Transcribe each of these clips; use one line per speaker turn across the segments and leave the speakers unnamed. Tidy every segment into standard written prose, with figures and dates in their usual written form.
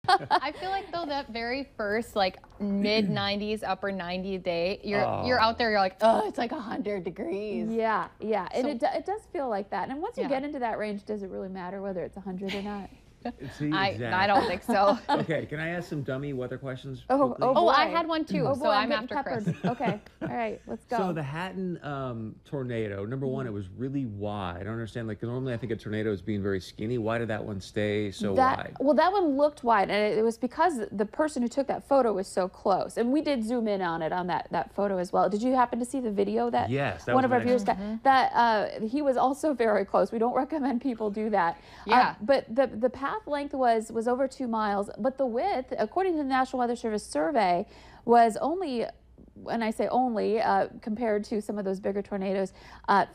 I feel like though that very first like mid 90s, upper 90 day, you're out there, you're like, oh, it's like 100 degrees.
Yeah, yeah, and
So-
it does feel like that. And once you
Yeah.
get into that range, does it really matter whether it's 100 or not?
See,
I don't think so.
Okay, can I ask some dummy weather questions?
Oh,
quickly?
Oh, I
boy.
had one too,
Oh
so
boy,
I'm
getting
after Chris.
peppered. Okay, all right, let's go.
So the Hatton tornado, number one, it was really wide. I don't understand. Like normally, I think a tornado is being very skinny. Why did that one stay so wide?
Well, that one looked wide, and it was because the person who took that photo was so close. And we did zoom in on it on that photo as well. Did you happen to see the video that
Yes, that
one
was
of our
my
viewers
next-
got? That he was also very close. We don't recommend people do that.
Yeah.
But the path length was over 2 miles, but the width, according to the National Weather Service survey, was only, and I say only, compared to some of those bigger tornadoes,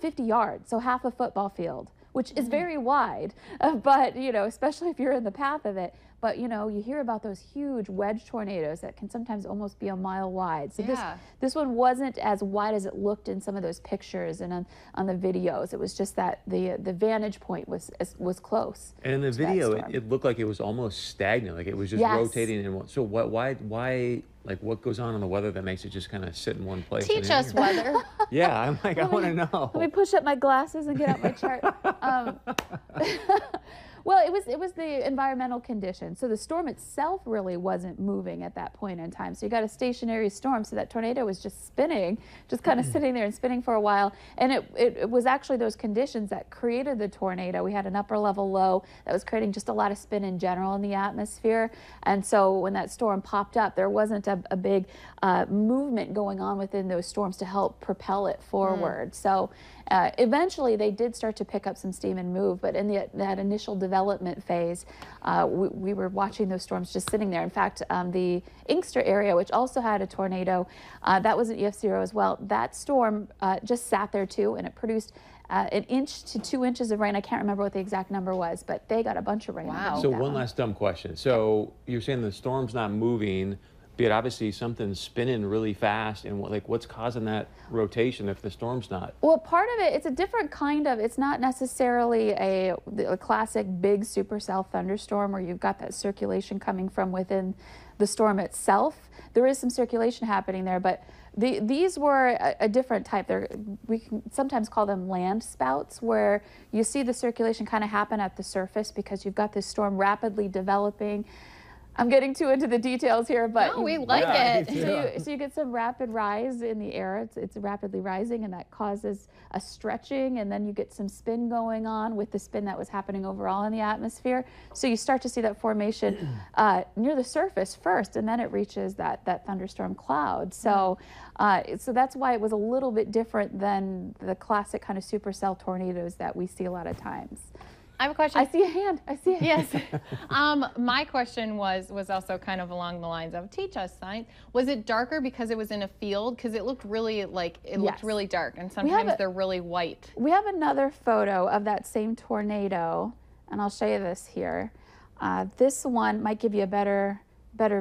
50 yards, so half a football field, which is very wide, but, you know, especially if you're in the path of it. But, you know, you hear about those huge wedge tornadoes that can sometimes almost be a mile wide. So
Yeah.
this one wasn't as wide as it looked in some of those pictures and on the videos. It was just that the vantage point was close.
And in the
to that
video,
storm.
it looked like it was almost stagnant. Like it was just
Yes.
rotating. So why, like what goes on in the weather that makes it just kind of sit in one place?
Teach
and
us weather.
Yeah, I'm like, I want to know.
Let me push up my glasses and get out my chart. Well, it was the environmental conditions. So the storm itself really wasn't moving at that point in time. So you got a stationary storm. So that tornado was just spinning, just kind of sitting there and spinning for a while. And it was actually those conditions that created the tornado. We had an upper level low that was creating just a lot of spin in general in the atmosphere. And so when that storm popped up, there wasn't a big movement going on within those storms to help propel it forward. So eventually they did start to pick up some steam and move, but in that initial development phase, we were watching those storms just sitting there. In fact, the Inkster area, which also had a tornado, that was an EF0 as well, that storm just sat there too, and it produced 1 inch to 2 inches of rain. I can't remember what the exact number was, but they got a bunch of rain.
Wow.
underneath
So
that
one last dumb question. So you're saying the storm's not moving, but obviously something's spinning really fast, and what's causing that rotation if the storm's not?
Well, part of it, it's a different kind of, it's not necessarily a classic big supercell thunderstorm where you've got that circulation coming from within the storm itself. There is some circulation happening there, but these were a different type. We can sometimes call them land spouts, where you see the circulation kind of happen at the surface because you've got this storm rapidly developing. I'm getting too into the details here, but
No, we like
Yeah,
it.
me too.
so you get some rapid rise in the air. It's rapidly rising, and that causes a stretching, and then you get some spin going on with the spin that was happening overall in the atmosphere. So you start to see that formation near the surface first, and then it reaches that thunderstorm cloud. So so that's why it was a little bit different than the classic kind of supercell tornadoes that we see a lot of times.
I have a question.
I see a hand. I see a hand.
Yes. My question was also kind of along the lines of teach us science. Was it darker because it was in a field? Because it looked really looked
Yes.
really dark, and sometimes they're really white.
We have another photo of that same tornado, and I'll show you this here. This one might give you a better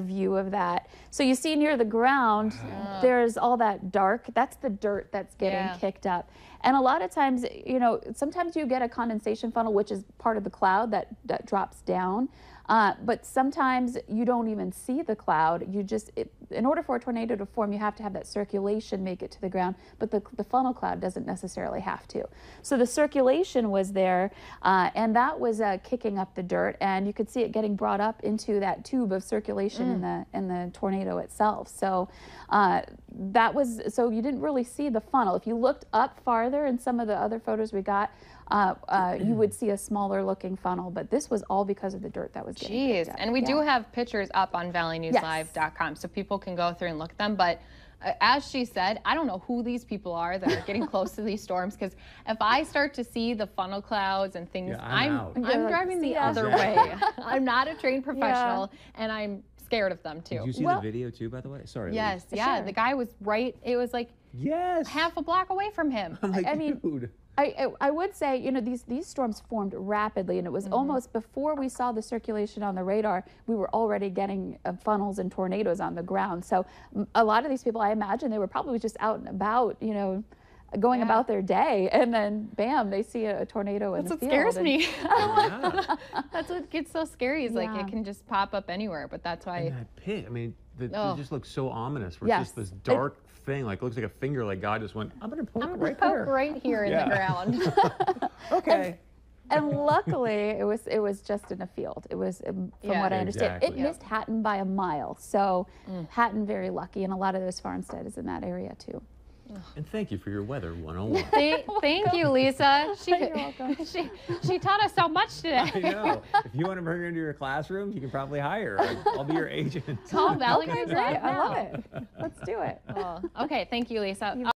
view of that. So you see near the ground, there's all that dark. That's the dirt that's getting kicked up. And a lot of times, you know, sometimes you get a condensation funnel, which is part of the cloud that drops down. But sometimes you don't even see the cloud. You just, in order for a tornado to form, you have to have that circulation make it to the ground, but the funnel cloud doesn't necessarily have to. So the circulation was there, and that was kicking up the dirt, and you could see it getting brought up into that tube of circulation in the tornado itself. So so you didn't really see the funnel. If you looked up farther in some of the other photos we got, you would see a smaller looking funnel, but this was all because of the dirt that was getting picked up.
And we do have pictures up on valleynewslive.com, so people can go through and look at them. But as she said, I don't know who these people are that are getting close to these storms, because if I start to see the funnel clouds and things,
I'm out.
I'm
You're like,
driving the
see ya.
other way. I'm not a trained professional, and I'm scared of them too.
Did you see
Well-
the video too, by the way? Sorry.
Yes,
Louise.
yeah,
Sure.
the guy was right. It was like
Yes.
half a block away from him.
I'm like,
I mean,
dude.
I would say, you know, these storms formed rapidly, and it was almost before we saw the circulation on the radar, we were already getting funnels and tornadoes on the ground. So a lot of these people, I imagine they were probably just out and about, you know, going
Yeah.
about their day, and then bam, they see a tornado in
That's
the
what
field.
scares
and-
me.
Yeah.
That's what gets so scary is like
Yeah.
it can just pop up anywhere, but that's why.
And that pit, I mean, it
Oh.
just looks so ominous. Where
Yes.
it's just this dark thing, like looks like a finger, like God just went, I'm gonna poke it right
Poke
there.
right here in
Yeah.
the ground.
Okay.
And luckily, it was just in a field. It was, from
Yeah.
what I understand,
Exactly.
it missed Hatton by a mile. So Hatton very lucky, and a lot of those farmstead is in that area too.
And thank you for your weather 101.
Thank you, Lisa.
You're welcome.
She taught us so much
I
today.
know. If you want to bring her into your classroom, you can probably hire her. I'll be your agent.
Call Valley
Okay,
News
great.
Live
I
now.
love it. Let's do it.
Oh, okay, thank you, Lisa.